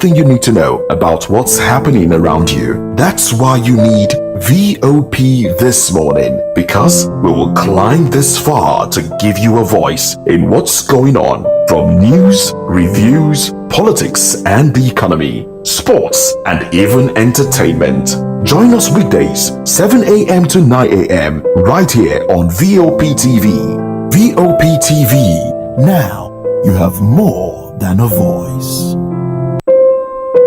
everything you need to know about what's happening around you. That's why you need VOP this morning, because we will climb this far to give you a voice in what's going on, from news, reviews, politics and the economy, sports and even entertainment. Join us weekdays 7 a.m. to 9 a.m. right here on VOP TV. VOP TV. Now you have more than a voice.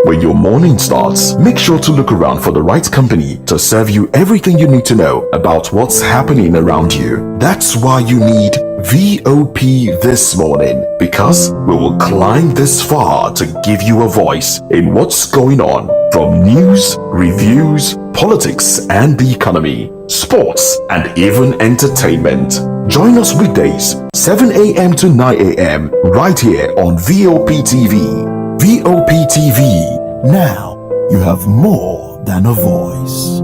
When your morning starts, make sure to look around for the right company to serve you everything you need to know about what's happening around you. That's why you need VOP this morning, because we will climb this far to give you a voice in what's going on, from news, reviews, politics and the economy, sports and even entertainment. Join us weekdays 7 a.m. to 9 a.m. right here on VOP TV. VOP TV. Now you have more than a voice.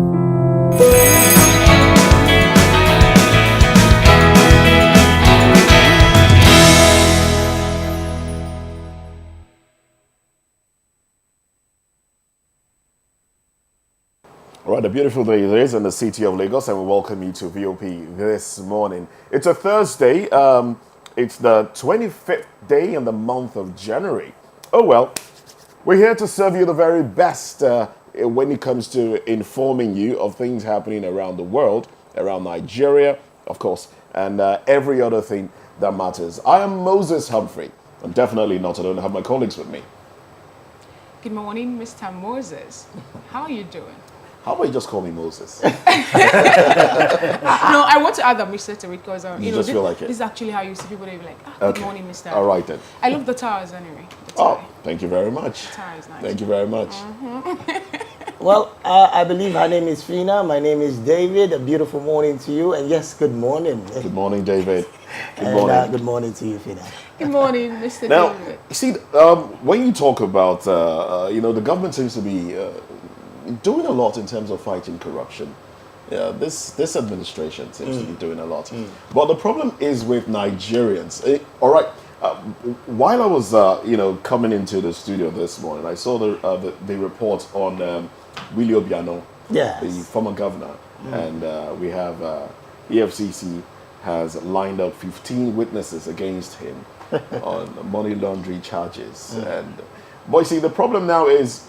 All right, a beautiful day it is in the city of Lagos, and we welcome you to VOP this morning. It's a Thursday. It's the 25th day in the month of January. Oh well, we're here to serve you the very best when it comes to informing you of things happening around the world, around Nigeria, of course, and every other thing that matters. I am Moses Humphrey. I'm definitely not alone. I have my colleagues with me. Good morning, Mr. Moses. How are you doing? How about you just call me Moses? No, I want to add that Mr. to it because You just feel like it. This is actually how you see people. They be like, good morning, Mr. All right then. I love the towers anyway. The Oh, tie. thank you very much. The tie is nice. Thank you very much. Well, I believe her name is Fina. My name is David. A beautiful morning to you. And yes, good morning. Good morning, David. Good And, morning. good morning to you, Fina. Good morning, Mr. Now, David. you see, when you talk about, the government seems to be doing a lot in terms of fighting corruption. Yeah, this administration seems to be doing a lot. But the problem is with Nigerians. All right, while I was, coming into the studio this morning, I saw the report on Willie Obiano, Yes. the former governor, and we have EFCC has lined up 15 witnesses against him on money laundering charges. But you see, the problem now is,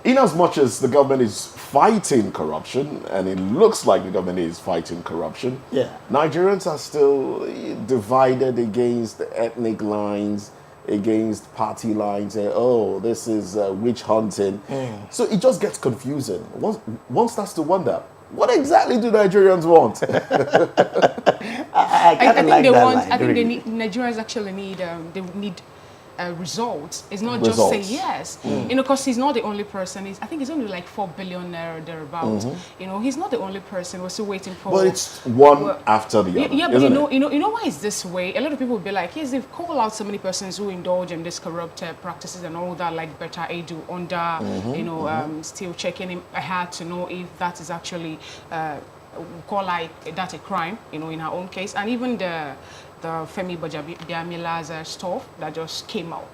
in as much as the government is fighting corruption, and it looks like the government is fighting corruption, Yeah. Nigerians are still divided against ethnic lines, against party lines, and this is witch hunting. So it just gets confusing. One starts to wonder, what exactly do Nigerians want? I I think like they that want. line, I think really. they need. Nigerians actually need. They need results. It's not just Results. say yes. Because he's not the only person. I think he's only like 4 billion naira thereabouts. He's not the only person. We're still waiting for. But it's one Well, after the other. Yeah, but isn't you it? know why it's this way? A lot of people will be like, yes, they've called out so many persons who indulge in these corrupt practices and all that, like Beta Edu under, still checking him. I had to know if that is actually call like that a crime, in our own case, and even the Femi Bajamila's stuff that just came out.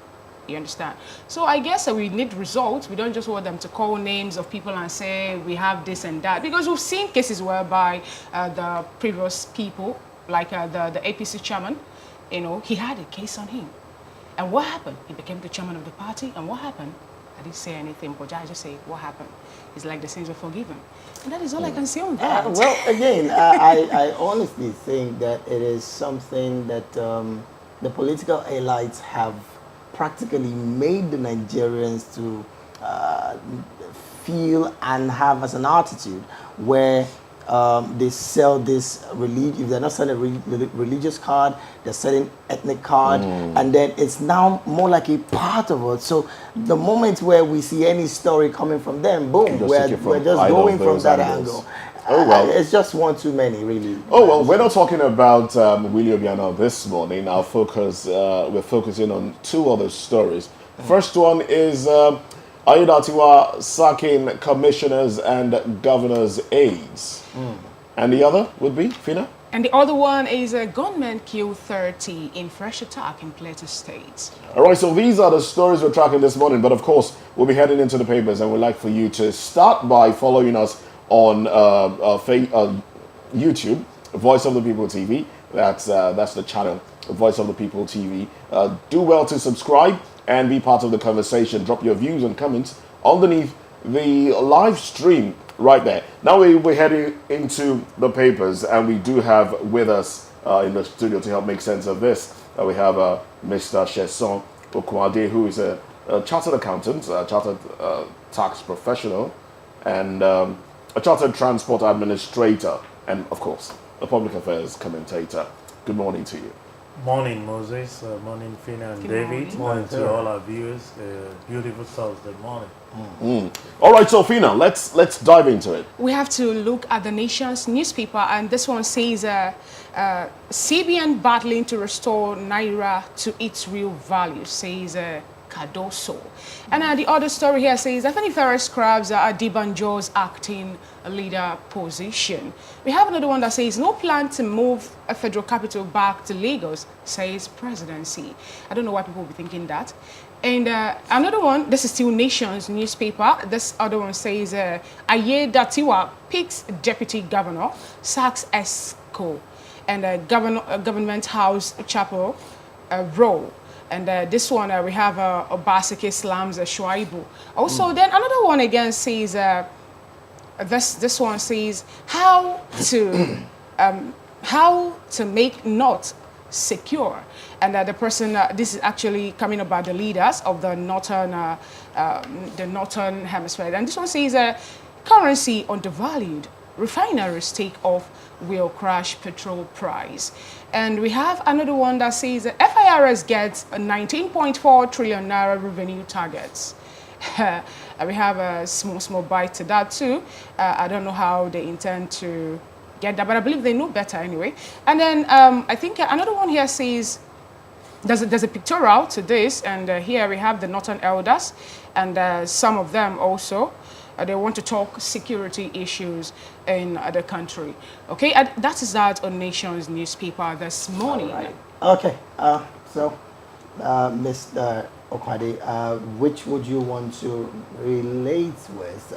You understand? So I guess we need results. We don't just want them to call names of people and say we have this and that, because we've seen cases whereby the previous people, like the APC chairman, he had a case on him. And what happened? He became the chairman of the party. And what happened? I didn't say anything, but I just say what happened. It's like the sins were forgiven. And that is all I can say on that. Well, again, I honestly think that it is something that the political elites have practically made the Nigerians to feel and have as an attitude, where they sell this religion. If they're not selling a religious card, they're selling ethnic card, and then it's now more like a part of it. So the moment where we see any story coming from them, boom, we're just going from that angle. Oh, well. It's just one too many, really. Oh, well, we're not talking about Willie Obiano this morning. We're focusing on two other stories. First one is Ayodatiwa sacking commissioners and governors' aides. And the other would be, Fina? And the other one is a gunman killed 30 in fresh attack in Plateau State. All right, so these are the stories we're tracking this morning. But of course, we'll be heading into the papers, and we'd like for you to start by following us on YouTube, Voice of the People TV. That's the channel, Voice of the People TV. Do well to subscribe and be part of the conversation. Drop your views and comments underneath the live stream right there. Now we're heading into the papers, and we do have with us in the studio to help make sense of this. We have Mr. Sheson Okwade, who is a chartered accountant, a chartered tax professional, and a chartered transport administrator, and of course, a public affairs commentator. Good morning to you. Morning, Moses. Morning, Fina and Good David. morning. And to all our viewers, beautiful Thursday morning. All right, so Fina, let's dive into it. We have to look at the nation's newspaper, and this one says CBN battling to restore Naira to its real value, says Cardoso. And the other story here says Afenifere scrubs Adibanjo's acting leader position. We have another one that says no plan to move a federal capital back to Lagos, says presidency. I don't know why people will be thinking that. And another one, this is still Nation's newspaper. This other one says Aye Datiwa picks deputy governor, sacks ESCO, and government house chapel role. And this one, we have Obaseke slams Shuaibu. Also, then another one again says, this one says how to make North secure. And the person, this is actually coming about the leaders of the northern hemisphere. And this one says, currency undervalued, refineries take off will crash petrol price. And we have another one that says FIRS gets a 19.4 trillion naira revenue targets. We have a small bite to that too. I don't know how they intend to get that, but I believe they know better anyway. And then I think another one here says there's a pictorial to this, and here we have the Northern elders, and some of them also. They want to talk security issues in the country. Okay, that is that on Nation's newspaper this morning. Right. Okay, so Mr. Okwade, which would you want to relate with?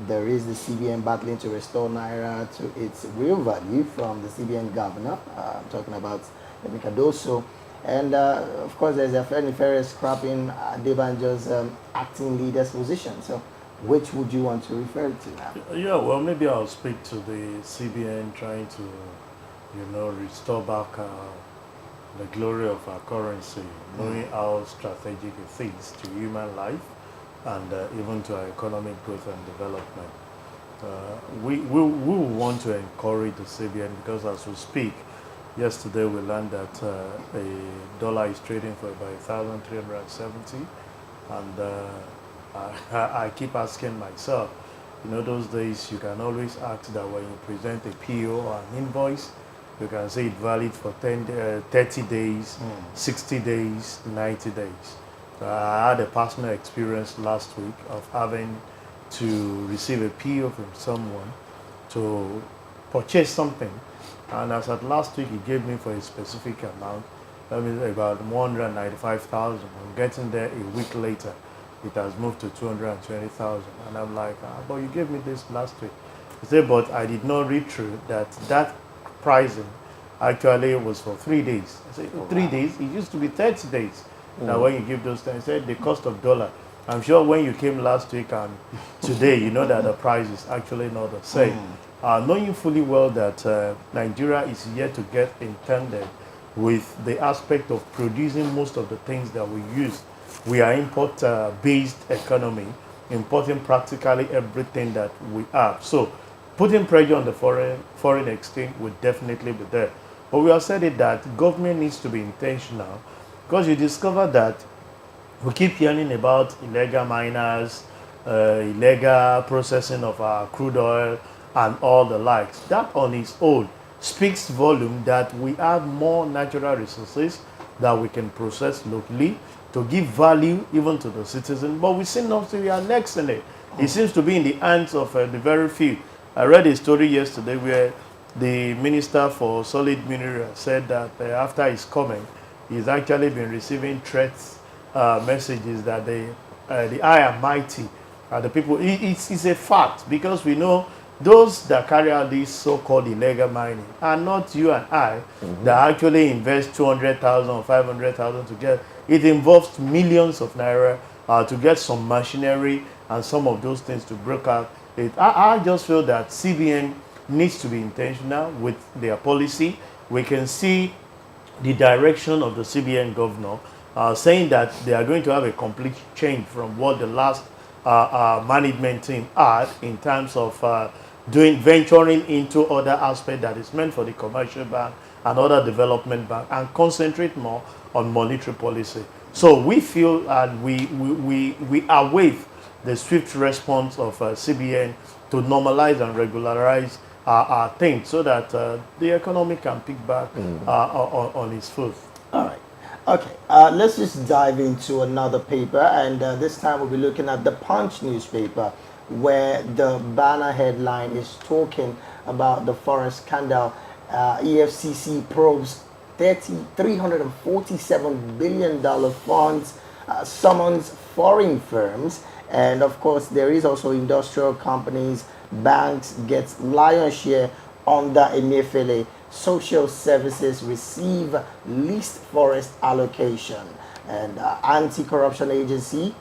There is the CBN battling to restore Naira to its real value from the CBN governor. I'm talking about Cardoso. And of course, there's a Afenifere scrapping Adebanjo's acting leader's position. So, which would you want to refer to now? Yeah, well, maybe I'll speak to the CBN trying to, restore back the glory of our currency, knowing how strategic it is to human life and even to our economic growth and development. We want to encourage the CBN because as we speak, yesterday we learned that a dollar is trading for about 1,370, and I keep asking myself, those days you can always ask that when you present a PO or an invoice, you can say it valid for 30 days, 60 days, 90 days. I had a personal experience last week of having to receive a PO from someone to purchase something. And as at last week, he gave me for a specific amount, that means about 195,000. I'm getting there a week later. It has moved to 220,000. And I'm like, but you gave me this last week. He said, but I did not read through that pricing actually was for 3 days. I said, 3 days? It used to be 30 days. Now when you give those things, he said the cost of dollar. I'm sure when you came last week and today, you know that the price is actually not the same. Knowing fully well that Nigeria is yet to get intended with the aspect of producing most of the things that we use. We are import-based economy, importing practically everything that we have. So putting pressure on the foreign exchange would definitely be there. But we have said it that government needs to be intentional, because you discover that we keep hearing about illegal miners, illegal processing of our crude oil and all the likes. That on its own speaks volume that we have more natural resources that we can process locally to give value even to the citizen. But we seem not to be annexing it. It seems to be in the hands of the very few. I read a story yesterday where the Minister for Solid Mineral said that after his coming, he's actually been receiving threats messages that the high and mighty, the people, it's a fact, because we know those that carry out this so-called illegal mining are not you and I that actually invest 200,000 or 500,000 to get. It involves millions of naira to get some machinery and some of those things to break out. I just feel that CBN needs to be intentional with their policy. We can see the direction of the CBN governor saying that they are going to have a complete change from what the last management team had in terms of venturing into other aspects that is meant for the commercial bank and other development bank, and concentrate more on monetary policy. So we feel and we await the swift response of CBN to normalize and regularize things so that the economy can pick back on its foot. All right. Okay, let's just dive into another paper, and this time we'll be looking at the Punch newspaper, where the banner headline is talking about the foreign scandal. EFCC probes $347 billion funds, summons foreign firms, and of course there is also industrial companies, banks gets lion's share under Emefiele. Social services receive least forest allocation, and anti-corruption agency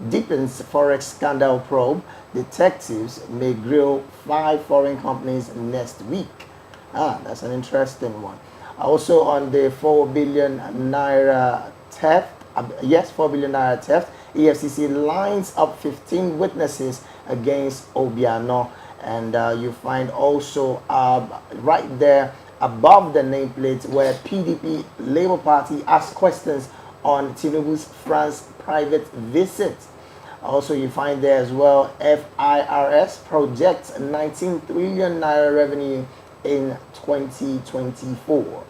deepens forex scandal probe. Detectives may grill 5 foreign companies next week. That's an interesting one. Also on the 4 billion naira theft, yes, 4 billion naira theft, EFCC lines up 15 witnesses against Obiano, and you find also right there above the nameplate where PDP Labour Party asks questions on Tinubu's France private visit. Also, you find there as well FIRS projects 19 trillion naira revenue in 2024.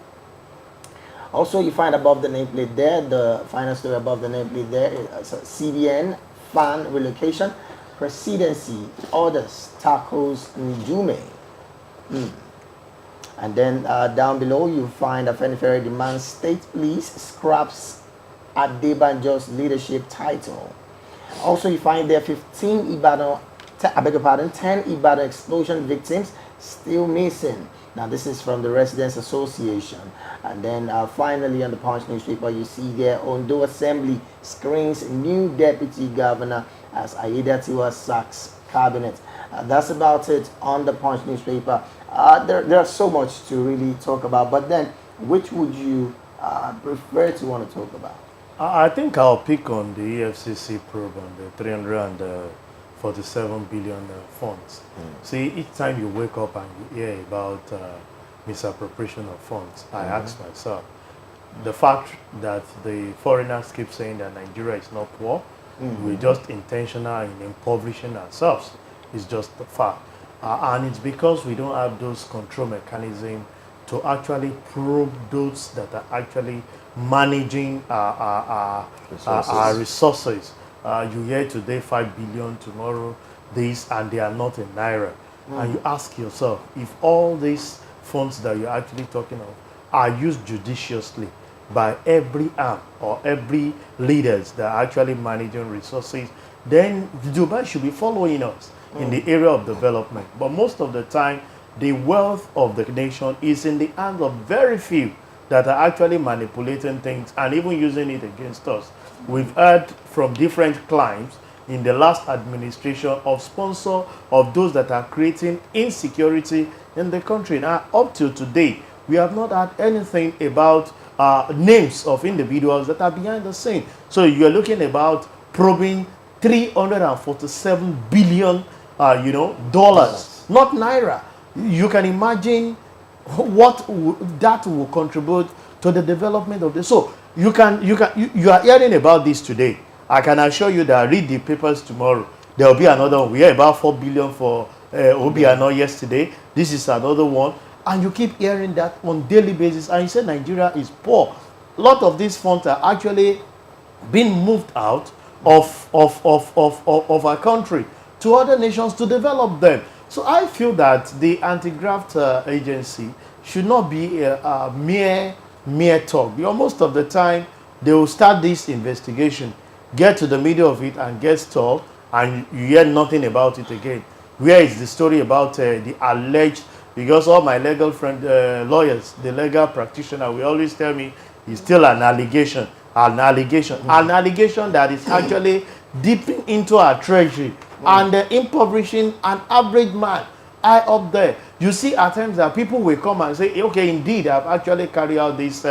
Also, you find above the nameplate there, the final story above the nameplate there, CBN fan relocation, presidency orders tackles Njume. And then down below, you find Afenifere demands state police scraps Adebanjo's leadership title. Also, you find there 15 Ibadan, 10 Ibadan explosion victims still missing. Now, this is from the Residents Association. And then finally, on the Punch newspaper, you see there Ondo Assembly screens new deputy governor as Aida Tiwa sacks cabinet. That's about it on the Punch newspaper. There's so much to really talk about, but then which would you prefer to want to talk about? I think I'll pick on the EFCC probe on the 347 billion funds. See, each time you wake up and you hear about misappropriation of funds, I ask myself, the fact that the foreigners keep saying that Nigeria is not poor, we're just intentional in impoverishing ourselves, is just the fact. And it's because we don't have those control mechanisms to actually probe those that are actually managing our resources. You hear today 5 billion, tomorrow this, and they are not in naira. And you ask yourself, if all these funds that you're actually talking of are used judiciously by every arm or every leaders that are actually managing resources, then Dubai should be following us in the area of development. But most of the time, the wealth of the nation is in the hands of very few that are actually manipulating things and even using it against us. We've heard from different clients in the last administration of sponsor of those that are creating insecurity in the country. Now, up till today, we have not had anything about names of individuals that are behind the scene. So you're looking about probing 347 billion dollars, not naira. You can imagine what that will contribute to the development of this. So you are hearing about this today. I can assure you that read the papers tomorrow. There will be another one. We heard about 4 billion for Obiano yesterday. This is another one. And you keep hearing that on daily basis. And you say Nigeria is poor. A lot of these funds are actually being moved out of our country to other nations to develop them. So I feel that the anti-graft agency should not be a mere talk. Because most of the time, they will start this investigation, get to the middle of it and get stalled, and you hear nothing about it again. Where is the story about the alleged, because all my legal friend lawyers, the legal practitioner will always tell me it's still an allegation, an allegation that is actually dipping into our treasury and impoverishing an average man high up there. You see at times that people will come and say, okay, indeed, I've actually carried out this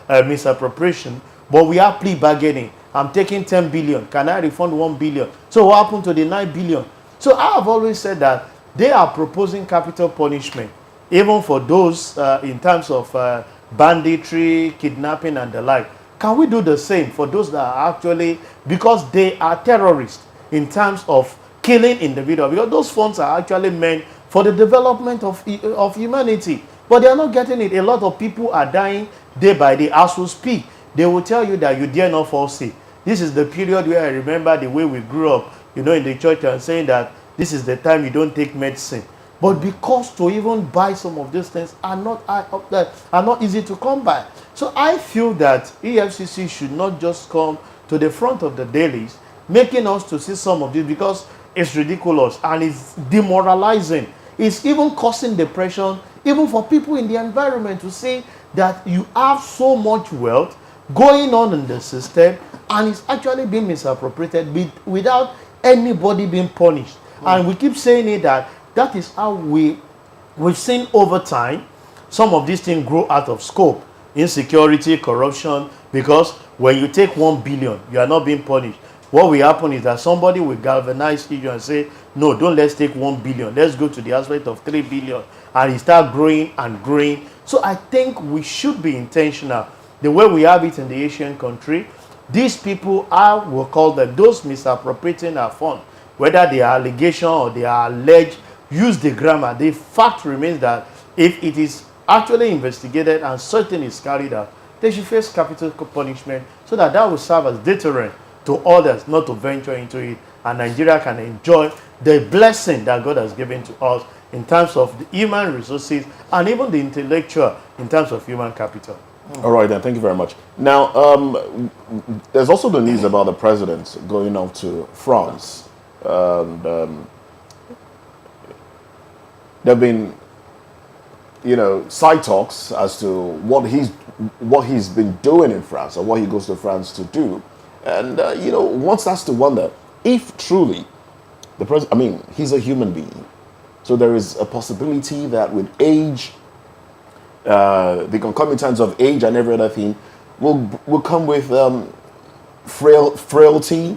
misappropriation, but we are plea bargaining. I'm taking 10 billion. Can I refund 1 billion? So what happened to the 9 billion? So I have always said that they are proposing capital punishment, even for those in terms of banditry, kidnapping, and the like. Can we do the same for those that are actually, because they are terrorists in terms of killing individuals, because those funds are actually meant for the development of humanity, but they are not getting it. A lot of people are dying day by day. As we speak, they will tell you that you dare not fall sick. This is the period where I remember the way we grew up, in the church, and saying that this is the time you don't take medicine. But because to even buy some of these things are not easy to come by. So I feel that EFCC should not just come to the front of the dailies, making us to see some of this, because it's ridiculous and it's demoralizing. It's even causing depression, even for people in the environment, to see that you have so much wealth going on in the system and it's actually being misappropriated without anybody being punished. And we keep saying it, that is how we've seen over time some of these things grow out of scope. Insecurity, corruption, because when you take 1 billion, you are not being punished. What will happen is that somebody will galvanize you and say, no, don't let's take 1 billion. Let's go to the aspect of 3 billion. And it start growing and growing. So I think we should be intentional. The way we have it in the Asian country, these people are, we'll call them, those misappropriating our fund, whether they are allegation or they are alleged, use the grammar. The fact remains that if it is actually investigated and certain is carried out, they should face capital punishment, so that will serve as deterrent to others not to venture into it, and Nigeria can enjoy the blessing that God has given to us in terms of the human resources and even the intellectual in terms of human capital. All right, then. Thank you very much. Now, there's also the news about the president going off to France. And there have been, side talks as to what he's been doing in France, or what he goes to France to do. And, one starts to wonder if truly the president, he's a human being. So there is a possibility that with age, the concomitants of age and every other thing will come with frailty,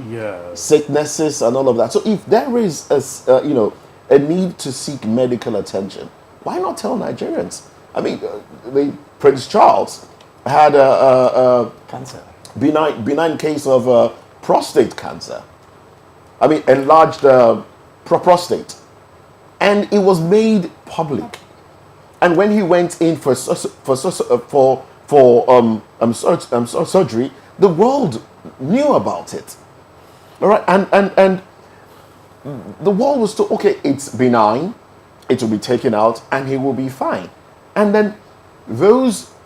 sicknesses, and all of that. So if there is a need to seek medical attention, why not tell Nigerians? The Prince Charles had a cancer, benign case of prostate cancer. Enlarged prostate, and it was made public. And when he went in for surgery, the world knew about it. All right, and the world was told, okay, it's benign, it will be taken out, and he will be fine. And then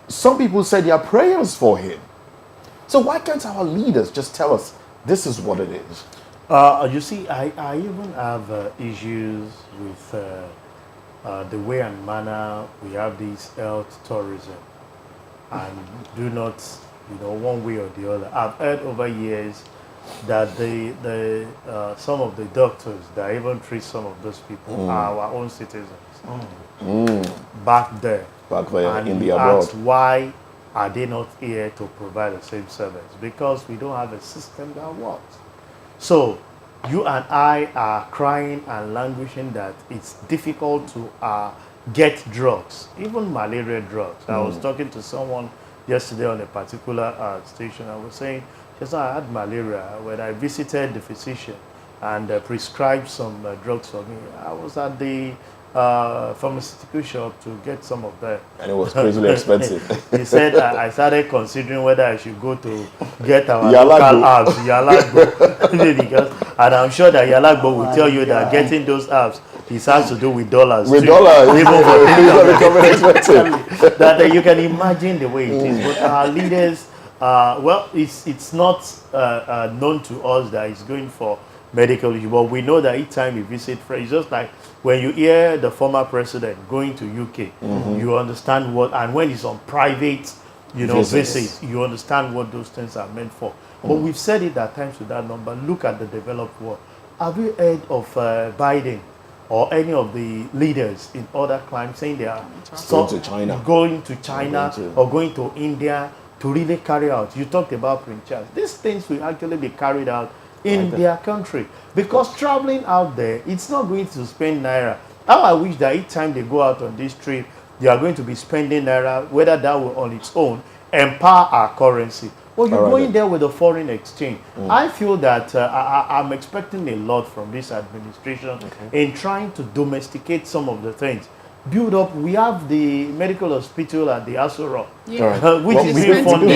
some people said their prayers for him. So why can't our leaders just tell us this is what it is? You see, I even have issues with the way and manner we have this health tourism, and do not, one way or the other. I've heard over years that some of the doctors that even treat some of those people are our own citizens back there And in the abroad. abroad. Why are they not here to provide the same service? Because we don't have a system that works. So you and I are crying and languishing that it's difficult to get drugs, even malaria drugs. I was talking to someone yesterday on a particular station. I was saying, just I had malaria when I visited the physician and prescribed some drugs for me. I was at the pharmaceutical shop to get some of that. And it was crazily expensive. He said, I started considering whether I should go to get our Yahoo-Yahoo. local apps, Yahoo-Yahoo. And I'm sure that Yahoo-Yahoo will tell you that getting those apps it has to do with dollars. With too. dollars, Even for it's things gonna that become we expensive. that you can imagine the way it is. But our leaders, well, it's not known to us that it's going for medical issue, but we know that each time you visit, it's just like when you hear the former president going to UK, you understand what, and when he's on private, visit, you understand what those things are meant for. But we've said it at times with that number. Look at the developed world. Have you heard of Biden or any of the leaders in other climes saying they are Going to China. Or going to India to really carry out? You talked about Prince Charles. These things will actually be carried out in their country, because traveling out there, it's not going to spend naira. How I wish that each time they go out on this trip, they are going to be spending naira, whether that will on its own empower our currency. Well, you're going there with a foreign exchange. I feel that I'm expecting a lot from this administration in trying to domesticate some of the things. Build up. We have the medical hospital at the Asura, which is being funded.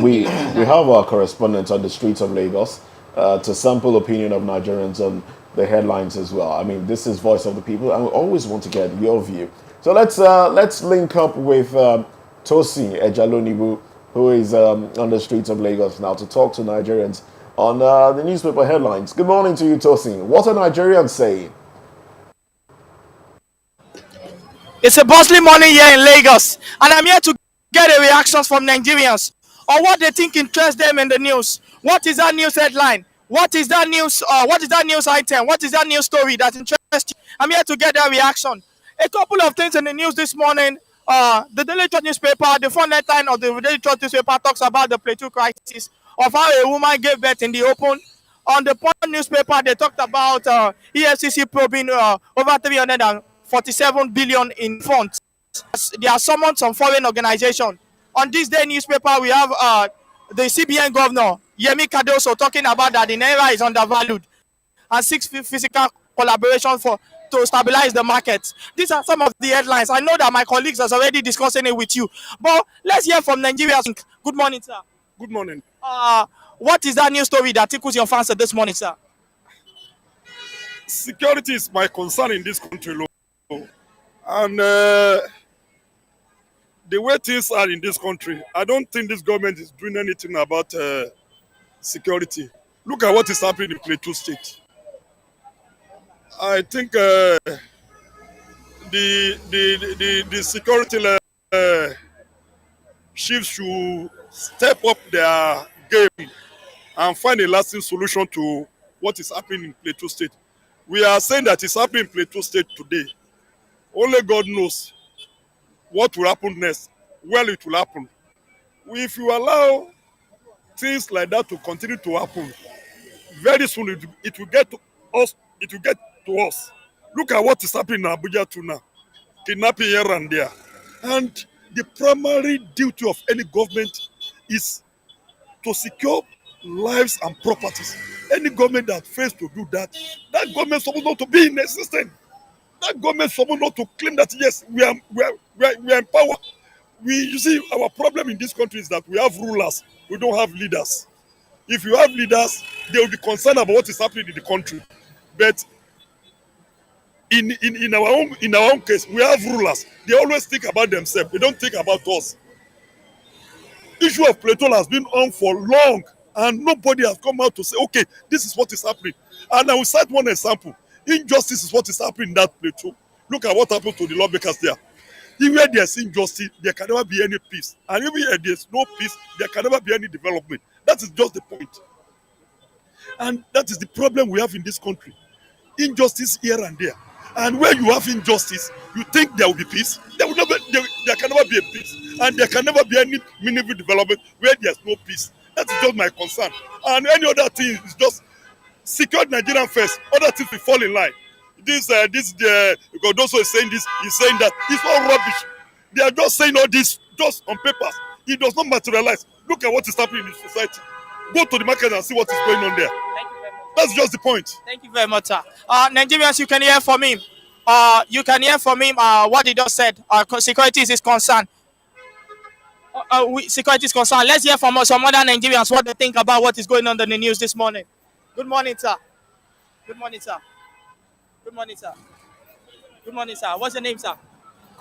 We have our correspondents on the streets of Lagos to sample opinion of Nigerians on the headlines as well. I mean, this is Voice of the People, and we always want to get your view. So let's link up with Tosin Ejalonibu, who is on the streets of Lagos now, to talk to Nigerians on the newspaper headlines. Good morning to you, Tosin. What are Nigerians saying? It's a bustling morning here in Lagos, and I'm here to get the reactions from Nigerians on what they think interests them in the news. What is that news headline? What is that news? What is that news item? What is that news story that interests you? I'm here to get their reaction. A couple of things in the news this morning. The Daily Trust newspaper, the front headline of the Daily Trust newspaper talks about the plateau crisis of how a woman gave birth in the open. On the Punch newspaper, they talked about EFCC probing over 347 billion in funds. There are summoned some foreign organization. On this day newspaper, we have the CBN governor, Yemi Cardoso, talking about that the Naira is undervalued and seeks physical collaboration to stabilize the market. These are some of the headlines. I know that my colleagues are already discussing it with you, but let's hear from Nigeria. Good morning, sir. Good morning. What is that news story that tickles your fancy this morning, sir? Security is my concern in this country, and the way things are in this country, I don't think this government is doing anything about security. Look at what is happening in Plateau State. I think the security chiefs should step up their game and find a lasting solution to what is happening in Plateau State. We are saying that it's happening in Plateau State today. Only God knows what will happen next. Well, it will happen. If you allow things like that to continue to happen, very soon it will get to us. It will get to us. Look at what is happening in Abuja too now. Kidnapping here and there. And the primary duty of any government is to secure lives and properties. Any government that fails to do that, that government is supposed not to be in existence. That government is supposed not to claim that yes, we are in power. You see, our problem in this country is that we have rulers, we don't have leaders. If you have leaders, they will be concerned about what is happening in the country. But in our own case, we have rulers. They always think about themselves. They don't think about us. Issue of Plateau has been on for long, and nobody has come out to say, okay, this is what is happening. And I will cite one example. Injustice is what is happening in that Plateau. Look at what happened to the lawmakers there. Even where there's injustice, there can never be any peace. And even where there's no peace, there can never be any development. That is just the point. And that is the problem we have in this country. Injustice here and there. And where you have injustice, you think there will be peace. There can never be a peace. And there can never be any meaningful development where there's no peace. That is just my concern. And any other thing is just secure Nigerian first. Other things will fall in line. Because also is saying this, he's saying that. It's all rubbish. They are just saying all this just on papers. It does not materialize. Look at what is happening in society. Go to the market and see what is going on there. That's just the point. Thank you very much, sir. Nigerians, you can hear from him. What he just said. Security is his concern. Security is concerned. Let's hear from some other Nigerians what they think about what is going on in the news this morning. Good morning, sir. Good morning, sir. Good Good morning, sir. Good morning, sir. What's your name, sir?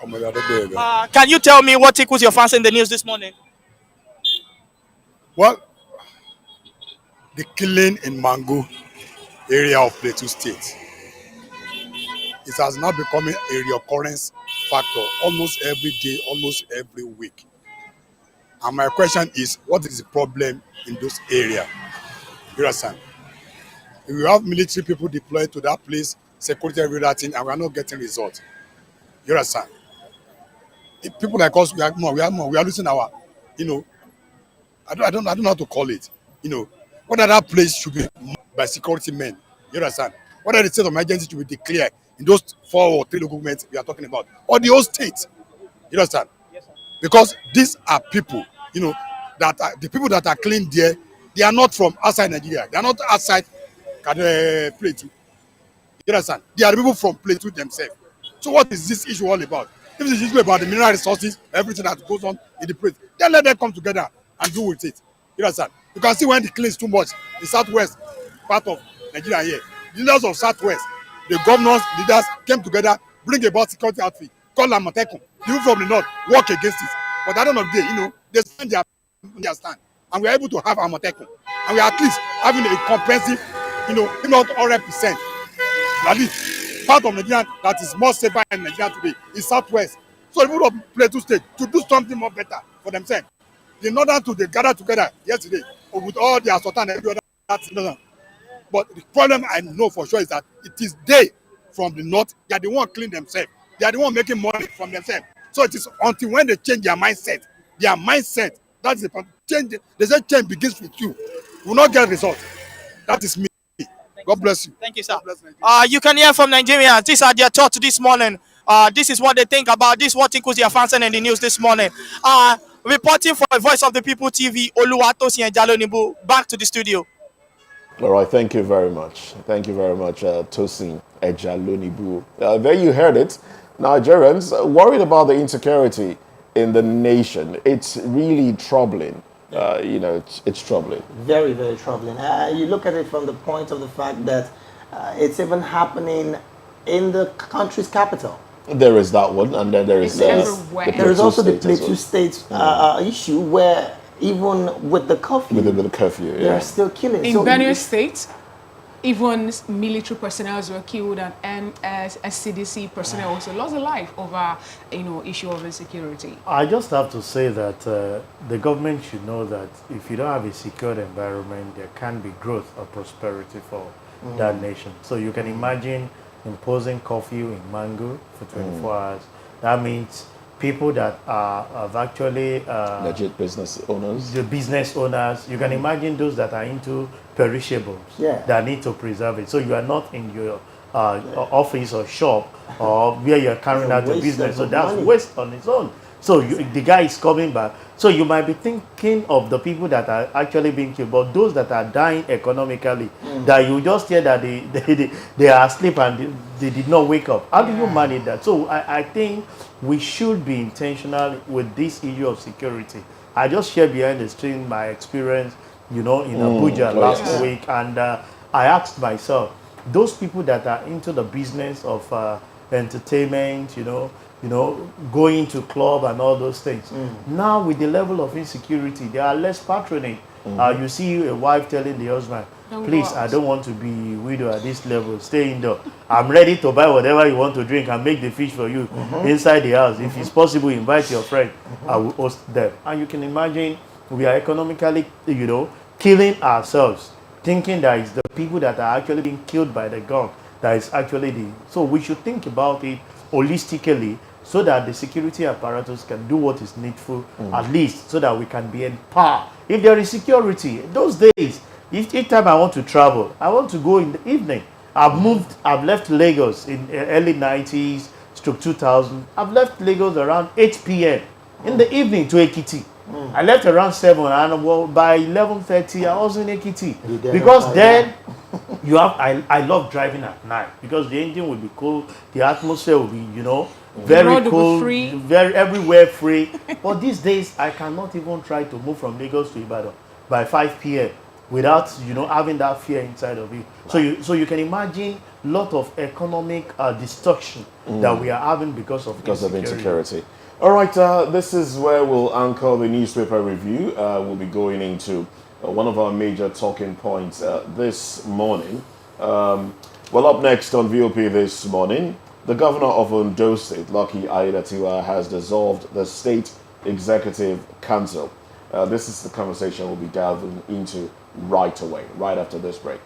Well, Can you tell me what tickles your fancy in the news this morning? the killing in Mango area of Plateau State, it has now become a reoccurrence factor almost every day, almost every week. And my question is, what is the problem in those areas? You understand? If we have military people deployed to that place, security, every other thing, and we are not getting results. You understand? If people like us, we are losing our, you know, I don't know how to call it. You know, whether that place should be by security men. You understand? Whether the state of emergency should be declared in those 4 or 3 local governments we are talking about, or the whole state. You understand? Because these are people, you know, that are, the people that are clean there, they are not from outside Nigeria. They are not outside Plateau. You understand? They are the people from Plateau themselves. So what is this issue all about? If this issue about the mineral resources, everything that goes on in the place, then let them come together and do with it. You understand? You can see when the cleans too much, the southwest part of Nigeria here, the leaders of southwest, the governors, leaders came together, bring about security outfit, call Amatekun. The people from the north work against it. But at the end of the day, you know, they stand. And we are able to have Amatekun. And we are at least having a comprehensive, you know, if not 100%. At least part of Nigeria that is more safer in Nigeria today is southwest. So the people of Plateau State to do something more better for themselves. In order to they gather together yesterday with all their sultan and every other thing. But the problem I know for sure is that it is they from the north, they are the one clean themselves. They are the one making money from themselves. So it is until when they change their mindset, that is the change. They say change begins with you. You will not get results. That is me. God bless you. Thank you, sir. You can hear from Nigerians. These are their thoughts this morning. This is what they think about this. What tickles their fancy in the news this morning. Reporting for Voice of the People TV, Oluwatosin Ejalonibu. Back to the studio. All right, thank you very much. Thank you very much, Tosin Ejalonibu. There you heard it. Nigerians worried about the insecurity in the nation. It's really troubling. You know, it's troubling. Very, very troubling. You look at it from the point of the fact that it's even happening in the country's capital. There is that one, and then there is everywhere. There is also the State as Plateau well. State issue where even with the curfew, with the curfew. they Yeah. are still killing. In So Benue State, even military personnel were killed, and SCDC personnel also lost their life over, you know, issue of insecurity. I just have to say that the government should know that if you don't have a secured environment, there can't be growth or prosperity for that nation. So you can imagine imposing curfew in Mango for 24 hours. That means people that have actually Legit business owners. the business owners, you can imagine those that are into perishables that need to preserve it. So you are not in your office or shop or where you're carrying out your business. So that's waste on its own. So the guy is coming back. So you might be thinking of the people that are actually being killed, but those that are dying economically, that you just hear that they are asleep and they did not wake up. How do you manage that? So I think we should be intentional with this issue of security. I just shared behind the screen my experience, you know, in Abuja last week, and I asked myself, those people that are into the business of entertainment, you know, going to club and all those things. Now with the level of insecurity, they are less patronage. You see a wife telling the husband, please, I don't want to be widow at this level. Stay indoor. I'm ready to buy whatever you want to drink and make the fish for you inside the house. If it's possible, invite your friend. I will host them. And you can imagine we are economically, you know, killing ourselves, thinking that it's the people that are actually being killed by the gun that is actually the... So we should think about it holistically, so that the security apparatus can do what is needful, at least so that we can be empowered. If there is security, those days, each time I want to travel, I want to go in the evening. I've left Lagos in early 90s, stroke 2000. I've left Lagos around 8 p.m. in the evening to Ekiti. I left around 7 and by 11:30 I was in Ekiti. Because then you have, I love driving at night because the engine will be cool, the atmosphere will be, you know, very cool, very everywhere free. But these days I cannot even try to move from Lagos to Ibadan by 5 p.m. without having that fear inside of you. So you can imagine a lot of economic destruction that we are having because of insecurity. All right, this is where we'll anchor the newspaper review. We'll be going into one of our major talking points this morning. Well, up next on VOP this morning, the governor of Ondo State, Lucky Aiyedatiwa, has dissolved the State Executive Council. This is the conversation we'll be delving into right away, right after this break.